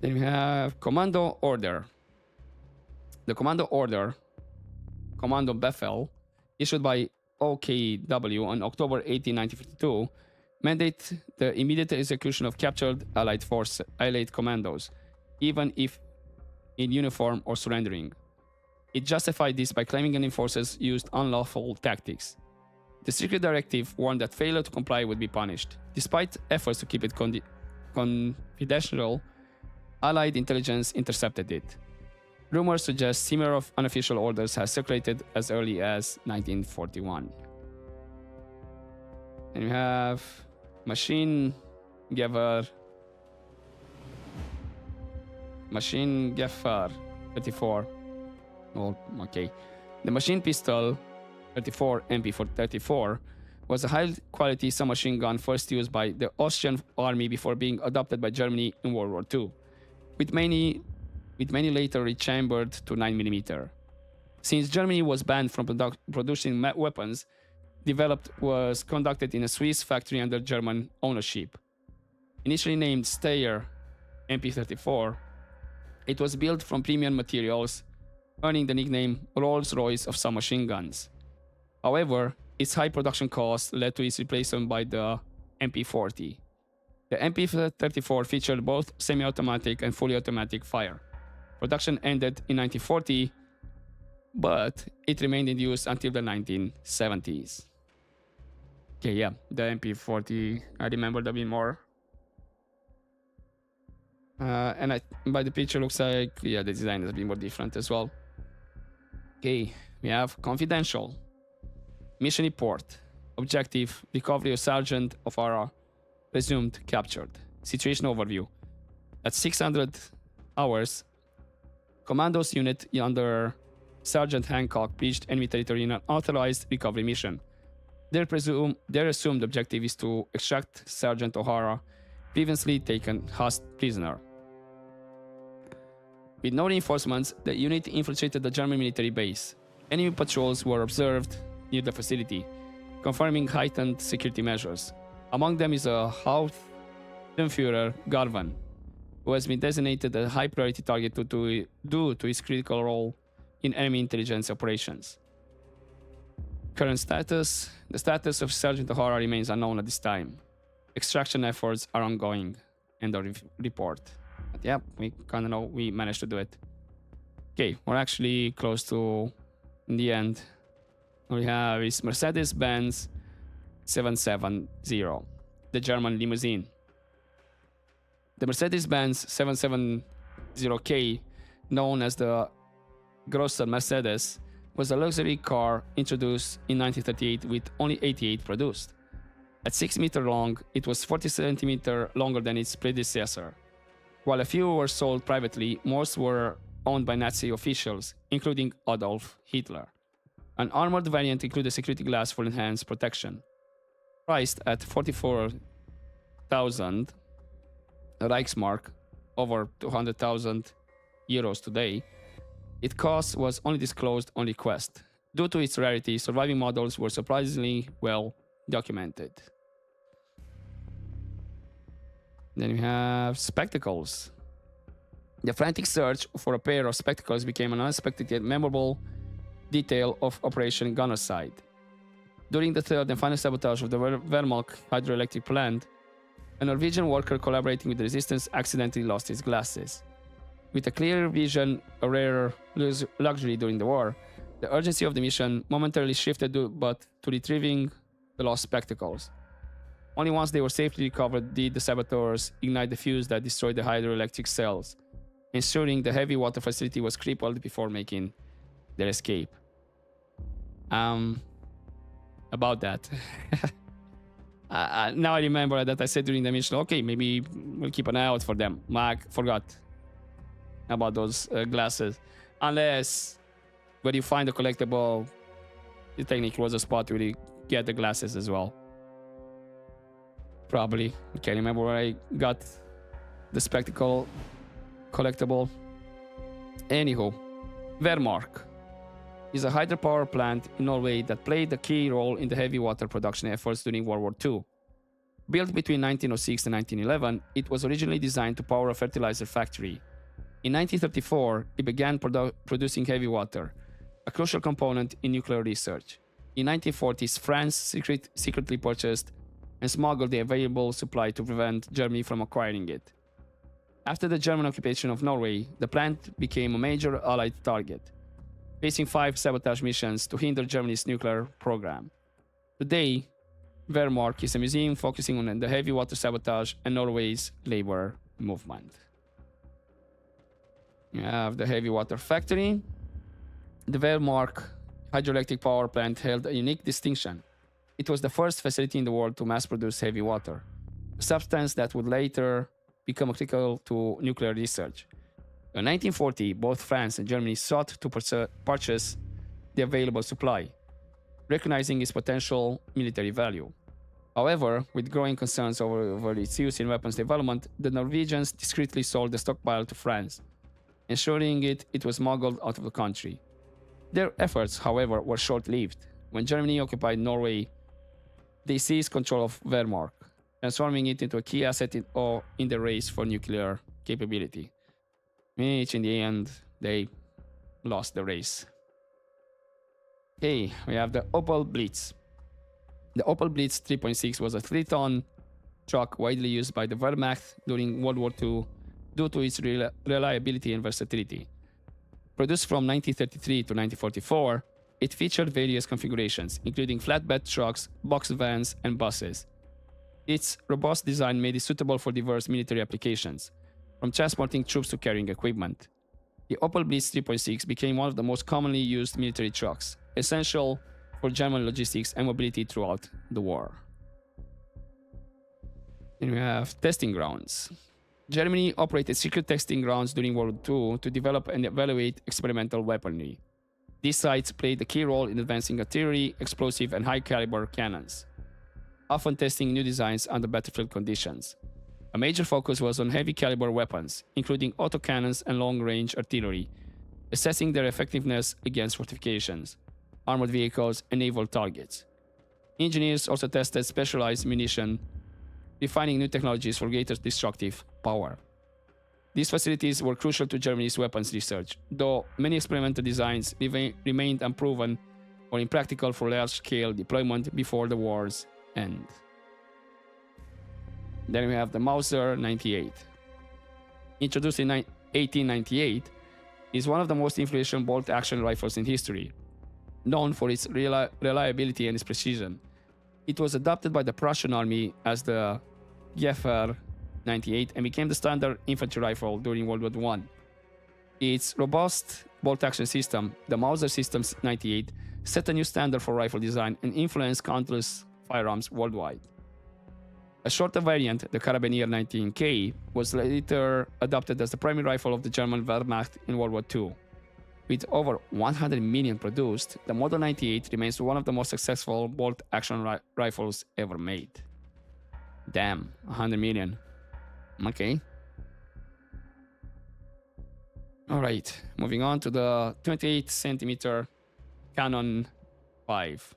Then we have Commando Order. The Commando Order, Commando Befehl, issued by OKW on October 18, 1952, mandate the immediate execution of captured Allied commandos, even if in uniform or surrendering. It justified this by claiming enemy forces used unlawful tactics. The secret directive warned that failure to comply would be punished. Despite efforts to keep it confidential, Allied intelligence intercepted it. Rumors suggest similar unofficial orders have circulated as early as 1941. And we have Maschinengewehr 34. Oh, okay. The machine pistol 34 MP34 was a high-quality submachine gun first used by the Austrian army before being adopted by Germany in World War II, with many later rechambered to 9mm. Since Germany was banned from producing weapons, development was conducted in a Swiss factory under German ownership. Initially named Steyr MP34, it was built from premium materials, earning the nickname Rolls-Royce of submachine guns. However, its high production cost led to its replacement by the MP40. The MP34 featured both semi-automatic and fully automatic fire. Production ended in 1940, but it remained in use until the 1970s. Okay, yeah, the MP40, I remembered a bit more. And by the picture looks like, yeah, the design has been more different as well. Okay, we have Confidential. Mission report. Objective, recovery of Sergeant O'Hara, presumed captured. Situation overview. At 600 hours, Commandos unit under Sergeant Hancock breached enemy territory in an authorized recovery mission. Their assumed objective is to extract Sergeant O'Hara, previously taken prisoner. With no reinforcements, the unit infiltrated the German military base. Enemy patrols were observed near the facility, confirming heightened security measures. Among them is a Hauptsturmführer Garvan, who has been designated a high-priority target due to his critical role in enemy intelligence operations. Current status. The status of Sergeant O'Hara remains unknown at this time. Extraction efforts are ongoing. End of report. But yeah, we kind of know we managed to do it. Okay, we're actually close to the end. We have is Mercedes-Benz 770, the German limousine. The Mercedes-Benz 770K, known as the Grosser Mercedes, was a luxury car introduced in 1938 with only 88 produced. At 6 meters long, it was 40 centimeters longer than its predecessor. While a few were sold privately, most were owned by Nazi officials, including Adolf Hitler. An armored variant included security glass for enhanced protection. Priced at 44,000 Reichsmark, over 200,000 euros today. Its cost was only disclosed on request. Due to its rarity, surviving models were surprisingly well documented. Then we have spectacles. The frantic search for a pair of spectacles became an unexpected yet memorable detail of Operation Gunnerside. During the third and final sabotage of the Wehrmacht hydroelectric plant, a Norwegian worker collaborating with the resistance accidentally lost his glasses. With a clear vision, a rare luxury during the war, the urgency of the mission momentarily shifted to retrieving the lost spectacles. Only once they were safely recovered did the saboteurs ignite the fuse that destroyed the hydroelectric cells, ensuring the heavy water facility was crippled before making their escape. About that. Now I remember that I said during the mission, okay, maybe we'll keep an eye out for them. Mark forgot about those glasses. Unless when you find a collectible, the technically was a spot where you get the glasses as well. Probably. I can't remember where I got the spectacle collectible. Anywho, Wehrmacht is a hydropower plant in Norway that played a key role in the heavy water production efforts during World War II. Built between 1906 and 1911, it was originally designed to power a fertilizer factory. In 1934, it began producing heavy water, a crucial component in nuclear research. In 1940s, France secretly purchased and smuggled the available supply to prevent Germany from acquiring it. After the German occupation of Norway, the plant became a major Allied target, facing 5 sabotage missions to hinder Germany's nuclear program. Today, Wehrmacht is a museum focusing on the heavy water sabotage and Norway's labor movement. You have the heavy water factory. The Wehrmacht hydroelectric power plant held a unique distinction. It was the first facility in the world to mass produce heavy water, a substance that would later become critical to nuclear research. In 1940, both France and Germany sought to purchase the available supply, recognizing its potential military value. However, with growing concerns over its use in weapons development, the Norwegians discreetly sold the stockpile to France, ensuring it was smuggled out of the country. Their efforts, however, were short-lived. When Germany occupied Norway, they seized control of Wehrmacht, transforming it into a key asset in the race for nuclear capability. Which in the end, they lost the race. Okay, we have the Opel Blitz. The Opel Blitz 3.6 was a 3-ton truck widely used by the Wehrmacht during World War II due to its reliability and versatility. Produced from 1933 to 1944, it featured various configurations, including flatbed trucks, box vans, and buses. Its robust design made it suitable for diverse military applications, from transporting troops to carrying equipment. The Opel Blitz 3.6 became one of the most commonly used military trucks, essential for German logistics and mobility throughout the war. Then we have testing grounds. Germany operated secret testing grounds during World War II to develop and evaluate experimental weaponry. These sites played a key role in advancing artillery, explosive, and high-caliber cannons, often testing new designs under battlefield conditions. A major focus was on heavy-caliber weapons, including autocannons and long-range artillery, assessing their effectiveness against fortifications, armored vehicles, and naval targets. Engineers also tested specialized munition, refining new technologies for greater destructive power. These facilities were crucial to Germany's weapons research, though many experimental designs remained unproven or impractical for large-scale deployment before the war's end. Then we have the Mauser 98. Introduced in 1898, it is one of the most influential bolt-action rifles in history, known for its reliability and its precision. It was adopted by the Prussian army as the Gepher 98 and became the standard infantry rifle during World War I. Its robust bolt-action system, the Mauser Systems 98, set a new standard for rifle design and influenced countless firearms worldwide. A shorter variant, the Carabinier 19K, was later adopted as the primary rifle of the German Wehrmacht in World War II. With over 100 million produced, the Model 98 remains one of the most successful bolt-action rifles ever made. Damn, 100 million. Okay. All right, moving on to the 28 centimeter Canon 5.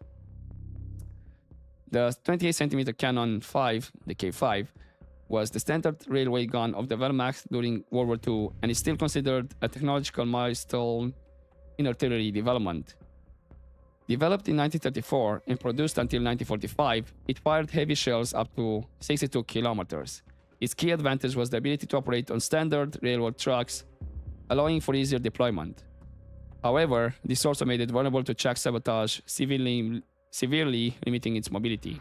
The 28 centimeter Canon 5, the K5, was the standard railway gun of the Wehrmacht during World War II and is still considered a technological milestone in artillery development. Developed in 1934 and produced until 1945, it fired heavy shells up to 62 kilometers. Its key advantage was the ability to operate on standard railroad tracks, allowing for easier deployment. However, this also made it vulnerable to track sabotage, severely limiting its mobility.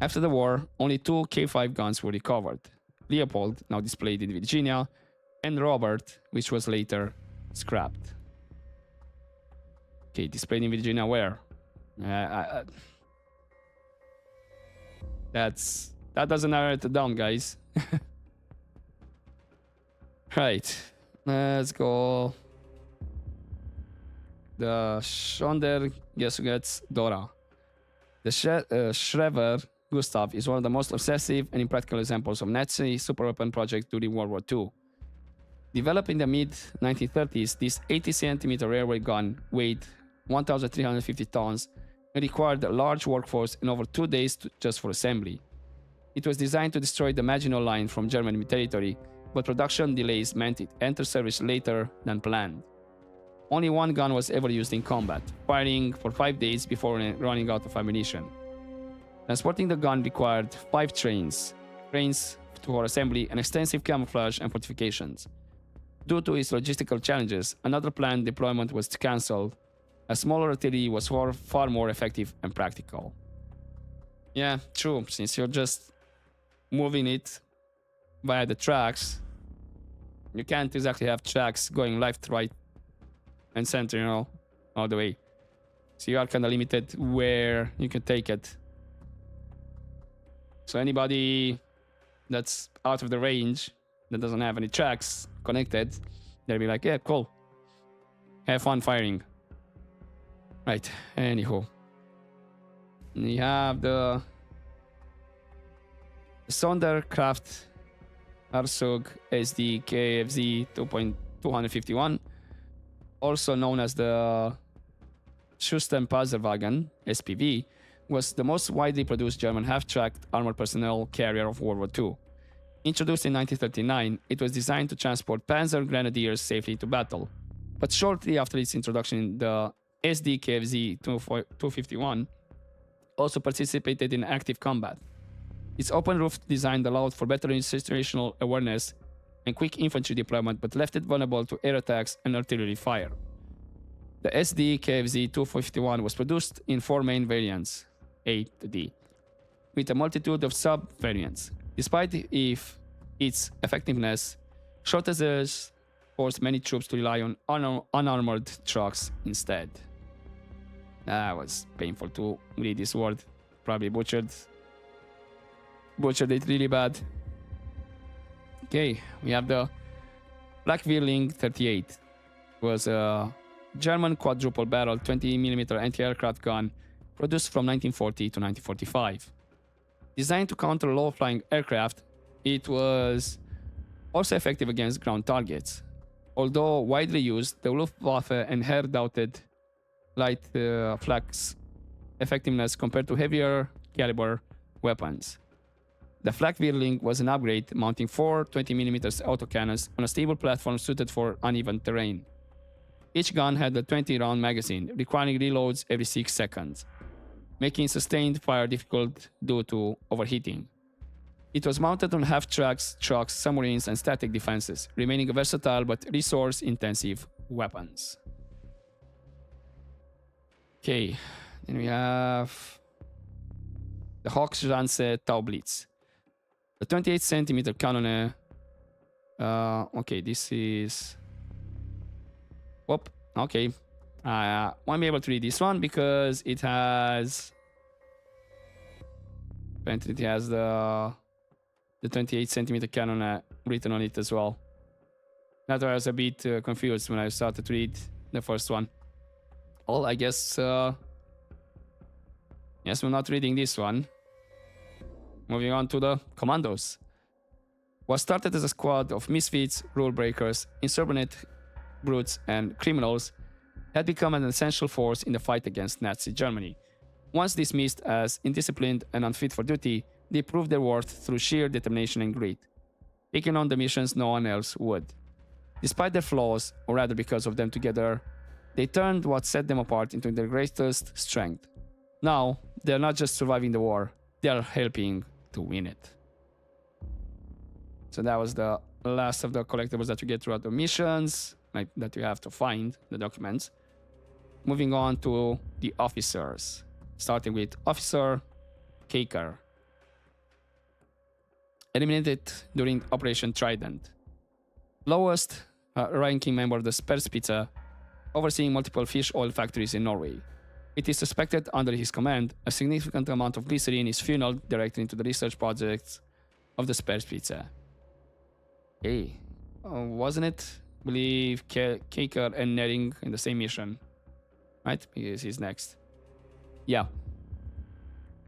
After the war, only 2 K5 guns were recovered: Leopold, now displayed in Virginia, and Robert, which was later scrapped. Okay, displayed in Virginia where? That doesn't narrow it down, guys. Right, let's go. The Schonder Gesugetz Dora. The Schrever Gustav is one of the most obsessive and impractical examples of Nazi superweapon project during World War II. Developed in the mid-1930s, this 80-centimeter railway gun weighed 1,350 tons and required a large workforce and over 2 days just for assembly. It was designed to destroy the Maginot Line from German territory, but production delays meant it entered service later than planned. Only one gun was ever used in combat, firing for 5 days before running out of ammunition. Transporting the gun required 5 trains for assembly, and extensive camouflage and fortifications. Due to its logistical challenges, another planned deployment was cancelled, as smaller artillery was far more effective and practical. Yeah, true, since you're just moving it via the tracks, you can't exactly have tracks going left, right, and center, all the way. So you are kind of limited where you can take it. So anybody that's out of the range, that doesn't have any tracks connected, they'll be like, yeah, cool. Have fun firing. Right, anywho. We have the Sonderkraft Arzug SD KFZ 2.251, also known as the Schustenpanzerwagen SPV, was the most widely produced German half-tracked armored personnel carrier of World War II. Introduced in 1939, it was designed to transport panzer grenadiers safely to battle. But shortly after its introduction, the SD-KFZ 251 also participated in active combat. Its open-roof design allowed for better situational awareness and quick infantry deployment, but left it vulnerable to air attacks and artillery fire. The SD-KFZ 251 was produced in 4 main variants, A to D, with a multitude of sub-variants. Despite its effectiveness, shortages forced many troops to rely on unarmored trucks instead. That was painful to read this word. Probably butchered it really bad. Okay, we have the Flak-Wirling 38. It was a German quadruple-barrel 20mm anti-aircraft gun produced from 1940 to 1945. Designed to counter low-flying aircraft, it was also effective against ground targets. Although widely used, the Luftwaffe and Heer doubted light flak's effectiveness compared to heavier caliber weapons. The Flak-Wirling was an upgrade, mounting 4 20mm autocannons on a stable platform suited for uneven terrain. Each gun had a 20-round magazine, requiring reloads every 6 seconds, making sustained fire difficult due to overheating. It was mounted on half-tracks, trucks, submarines, and static defenses, remaining a versatile but resource-intensive weapons. Okay, then we have the Hochschanze Taublitz. The 28cm cannon. Okay, this is. Whoop. Okay, I won't be able to read this one because it has. It has the 28cm cannon written on it as well. That's why I was a bit confused when I started to read the first one. Well, I guess. Yes, we're not reading this one. Moving on to the Commandos. Was started as a squad of misfits, rule breakers, insubordinate brutes, and criminals, had become an essential force in the fight against Nazi Germany. Once dismissed as indisciplined and unfit for duty, they proved their worth through sheer determination and grit, taking on the missions no one else would. Despite their flaws, or rather because of them together, they turned what set them apart into their greatest strength. Now, they're not just surviving the war, they are helping to win it. So that was the last of the collectibles that you get throughout the missions, like that you have to find, the documents. Moving on to the officers, starting with Officer Kaker. Eliminated during Operation Trident. Lowest ranking member of the Sperrspitze, overseeing multiple fish oil factories in Norway. It is suspected under his command, a significant amount of glycerin is funneled directly into the research projects of the Sperrspitze. Hey, wasn't it? I believe Kaker and Nering in the same mission, right? Because he's next. Yeah.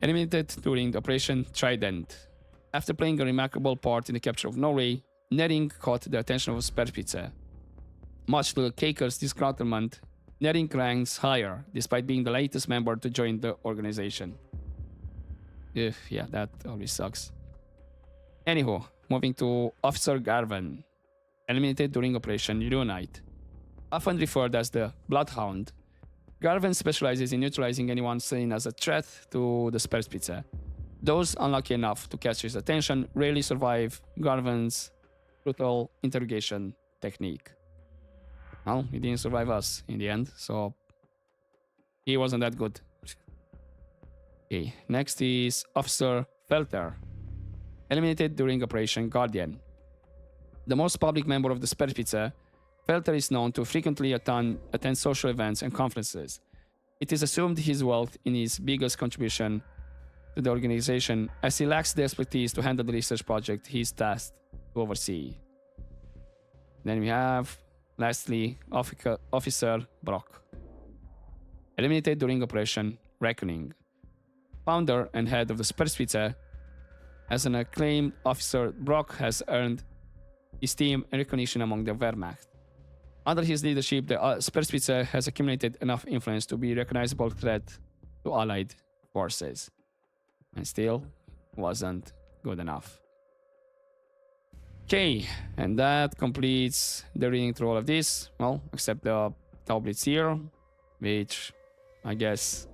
Eliminated during the Operation Trident. After playing a remarkable part in the capture of Norway, Nering caught the attention of Sperrspitze. Much to Kaker's disgruntlement, Nering ranks higher, despite being the latest member to join the organization. Yeah, that always sucks. Anywho, moving to Officer Garvan. Eliminated during Operation Reunite. Often referred as the Bloodhound, Garvan specializes in neutralizing anyone seen as a threat to the Sperrspitze. Those unlucky enough to catch his attention rarely survive Garvan's brutal interrogation technique. Well, he didn't survive us in the end, so he wasn't that good. Okay, next is Officer Felter. Eliminated during Operation Guardian. The most public member of the Sperrspitze, Felter is known to frequently attend social events and conferences. It is assumed his wealth is his biggest contribution to the organization, as he lacks the expertise to handle the research project he is tasked to oversee. Then we have, lastly, Officer Brock. Eliminated during Operation Reckoning. Founder and head of the Sperrspitze, as an acclaimed officer, Brock has earned esteem and recognition among the Wehrmacht. Under his leadership, the Sperrspitze has accumulated enough influence to be a recognizable threat to Allied forces. And still wasn't good enough. Okay, and that completes the reading through all of this. Well, except the tablets here, which I guess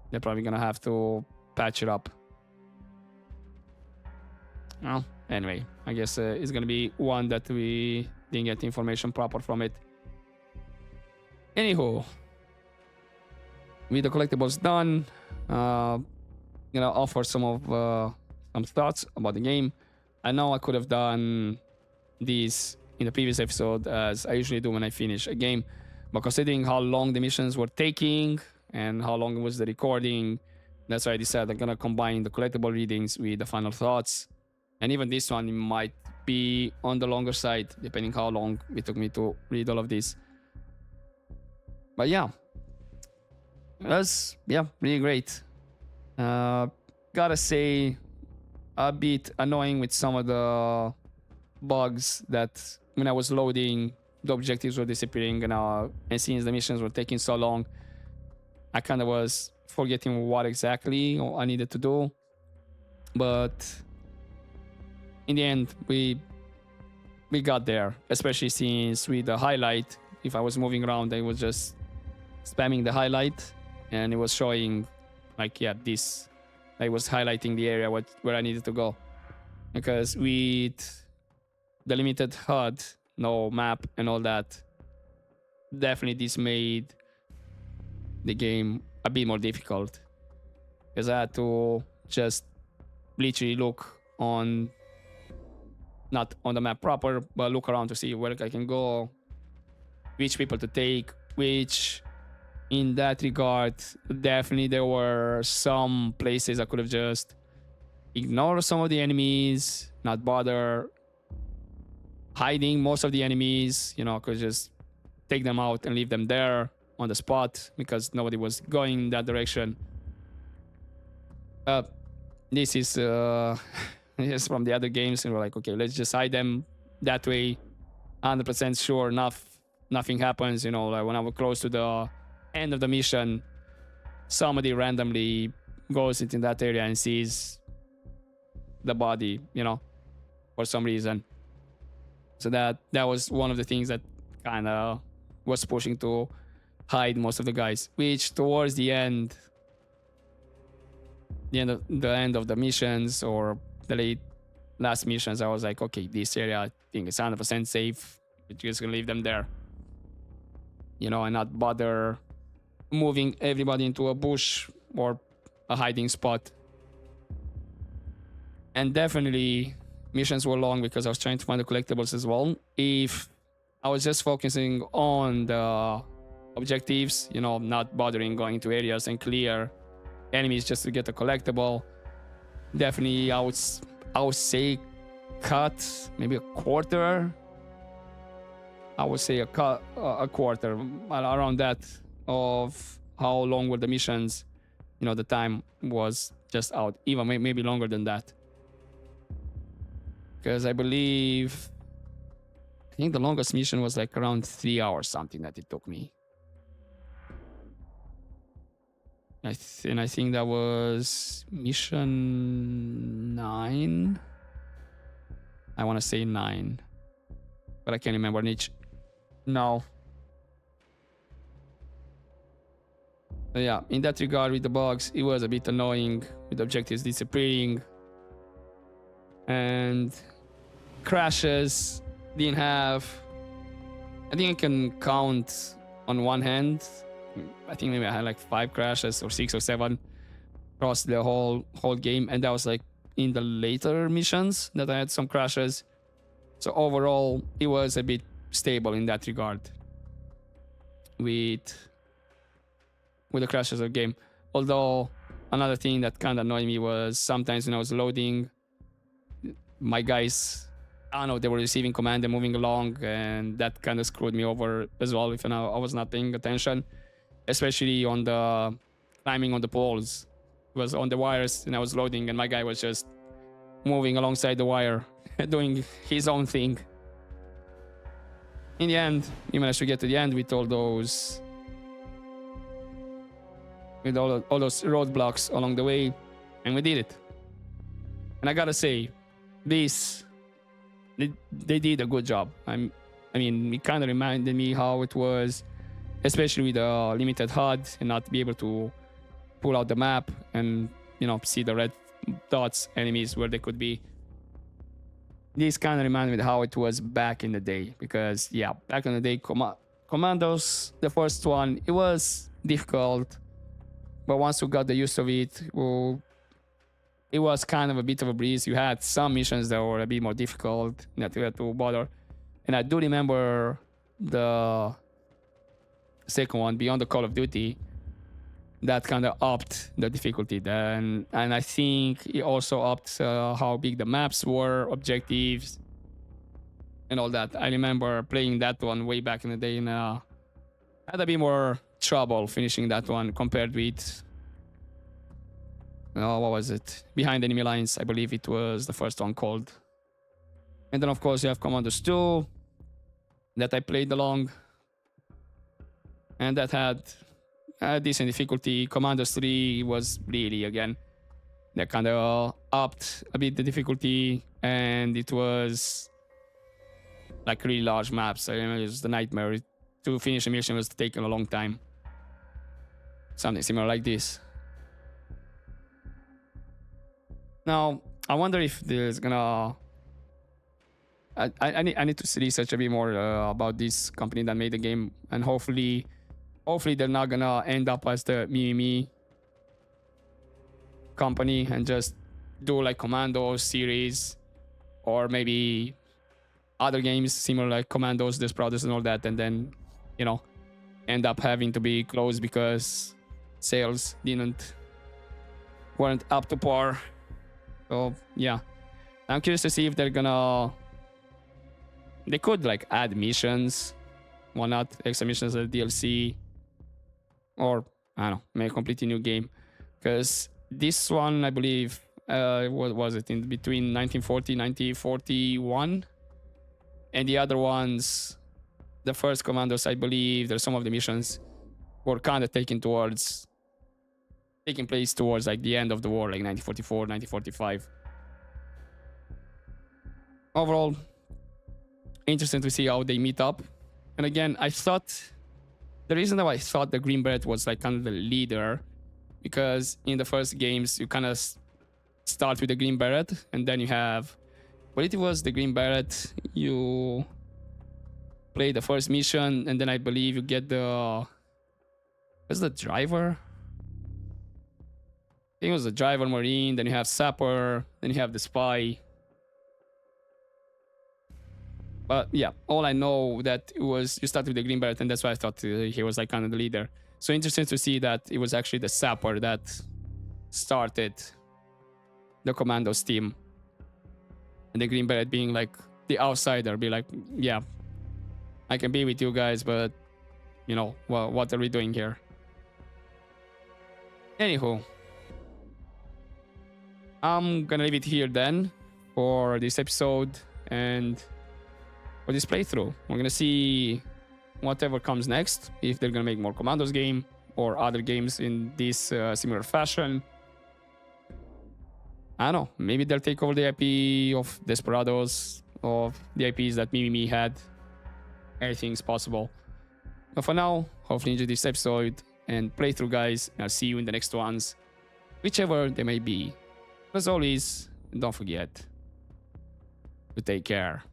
they're probably gonna have to patch it up. Well, anyway, I guess it's gonna be one that we didn't get information proper from it. Anywho, with the collectibles done, offer some thoughts about the game. I know I could have done these in the previous episode, as I usually do when I finish a game, but considering how long the missions were taking and how long was the recording, that's why I decided I'm gonna combine the collectible readings with the final thoughts. And even this one might be on the longer side, depending how long it took me to read all of this. But yeah, it was really great. Gotta say, a bit annoying with some of the bugs that when I was loading, the objectives were disappearing, and since the missions were taking so long, I kind of was forgetting what exactly I needed to do. But in the end, we got there, especially since with the highlight, if I was moving around, I was just spamming the highlight, and it was showing this. I was highlighting the area where I needed to go. Because with the limited HUD, no map and all that, definitely this made the game a bit more difficult. Because I had to just literally look not on the map proper, but look around to see where I can go, which people to take, which in that regard, definitely there were some places I could have just ignored some of the enemies, not bother hiding most of the enemies, I could just take them out and leave them there on the spot because nobody was going in that direction. This is this is from the other games, and we're like, okay, let's just hide them that way. 100% sure enough nothing happens. You know, like when I was close to the end of the mission, somebody randomly goes into that area and sees the body, you know, for some reason. So that was one of the things that kind of was pushing to hide most of the guys. Which towards the end of the missions or the last missions, I was like, okay, this area I think is 100% safe. We're just gonna leave them there, you know, and not bother moving everybody into a bush or a hiding spot. And definitely missions were long because I was trying to find the collectibles as well. If I was just focusing on the objectives, you know, not bothering going to areas and clear enemies just to get a collectible, definitely I would say cut maybe a quarter. I would say a quarter around that of how long were the missions. You know, the time was just out, even maybe longer than that. Because I think the longest mission was like around 3 hours something that it took me. And I think that was mission 9. I want to say 9, but I can't remember which. No. But yeah, in that regard with the bugs, it was a bit annoying with objectives disappearing. And crashes didn't have. I think I can count on one hand. I think maybe I had like 5 crashes or 6 or 7 across the whole game, and that was like in the later missions that I had some crashes. So overall, it was a bit stable in that regard with the crashes of the game. Although another thing that kind of annoyed me was sometimes when I was loading, my guys, I don't know, they were receiving command and moving along, and that kind of screwed me over as well if I was not paying attention, especially on the climbing on the poles. It was on the wires and I was loading and my guy was just moving alongside the wire doing his own thing. In the end, we managed to get to the end with all those roadblocks along the way, and we did it. And I gotta say, they did a good job. I mean, it kind of reminded me how it was, especially with the limited HUD and not be able to pull out the map and, you know, see the red dots, enemies where they could be. This kind of reminded me how it was back in the day, because yeah, back in the day, Commandos, the first one, it was difficult, but once you got the use of it, well, it was kind of a bit of a breeze. You had some missions that were a bit more difficult that you had to bother. And I do remember the second one, Beyond the Call of Duty, that kind of upped the difficulty then. And I think it also upped how big the maps were, objectives, and all that. I remember playing that one way back in the day, and I had a bit more trouble finishing that one compared with, what was it? Behind Enemy Lines, I believe it was the first one called. And then of course you have Commandos 2 that I played along, and that had a decent difficulty. Commandos 3 was really, again, they kind of upped a bit the difficulty, and it was like really large maps. I remember it was the nightmare. To finish a mission was taking a long time. Something similar like this. Now, I wonder if there's gonna... I need to research a bit more about this company that made the game, and hopefully they're not gonna end up as the Me company and just do like Commandos series, or maybe other games similar like Commandos, Desperados and all that, and then, you know, end up having to be closed because sales weren't up to par. So yeah, I'm curious to see if they could like add missions. Why not? Extra missions as DLC, or I don't know, make a completely new game. Because this one, I believe, what was it, in between 1940 1941, and the other ones the first Commandos, I believe there's some of the missions were kind of taking place towards like the end of the war, like 1944, 1945. Overall, interesting to see how they meet up. And again, I thought the reason that I thought the Green Beret was like kind of the leader, because in the first games you kind of start with the Green Beret, and then you have, but it was the Green Beret, you play the first mission, and then I believe you get what's the driver? I think it was the driver Marine, then you have Sapper, then you have the spy. But yeah, all I know that it was you start with the Green Beret, and that's why I thought he was like kind of the leader. So interesting to see that it was actually the Sapper that started the Commandos team, and the Green Beret being like the outsider, be like, yeah, I can be with you guys, but you know, well, what are we doing here? Anywho, I'm gonna leave it here then for this episode and for this playthrough. We're gonna see whatever comes next, if they're gonna make more Commandos game or other games in this similar fashion. I don't know, maybe they'll take over the IP of Desperados, of the IPs that Mimimi had. Anything's possible. But for now, hopefully you enjoyed this episode and playthrough, guys. I'll see you in the next ones, whichever they may be. As always, don't forget to take care.